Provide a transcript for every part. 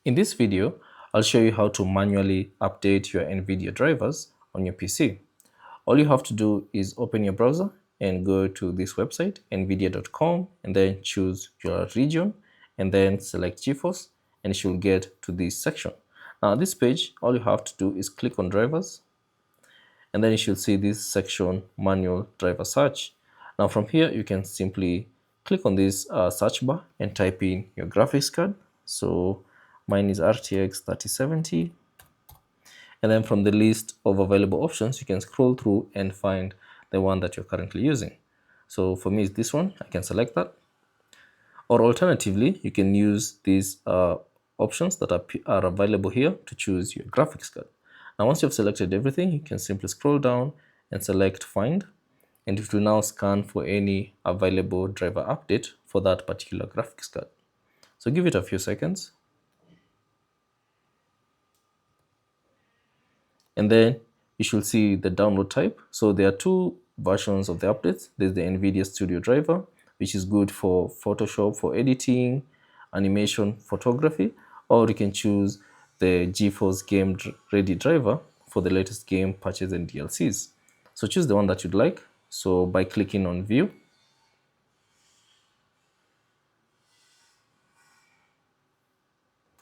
In this video, I'll show you how to manually update your NVIDIA drivers on your PC. All you have to do is open your browser and go to this website, nvidia.com, and then choose your region and then select GeForce, and you should get to this section. Now, this page, all you have to do is click on drivers, and then you should see this section, manual driver search. Now, from here, you can simply click on this search bar and type in your graphics card. So mine is RTX 3070. And then from the list of available options, you can scroll through and find the one that you're currently using. So for me, it's this one. I can select that. Or alternatively, you can use these options that are available here to choose your graphics card. Now, once you've selected everything, you can simply scroll down and select Find. And it will now scan for any available driver update for that particular graphics card. So give it a few seconds. And then you should see the download type. So there are two versions of the updates. There's the NVIDIA Studio driver, which is good for Photoshop, for editing, animation, photography, or you can choose the GeForce Game Ready driver for the latest game patches and DLCs. So choose the one that you'd like. So by clicking on View,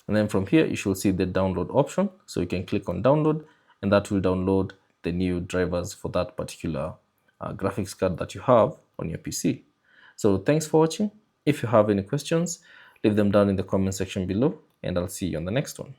and then from here, you should see the download option. So you can click on download, and that will download the new drivers for that particular graphics card that you have on your PC. So thanks for watching. If you have any questions, leave them down in the comment section below, and I'll see you on the next one.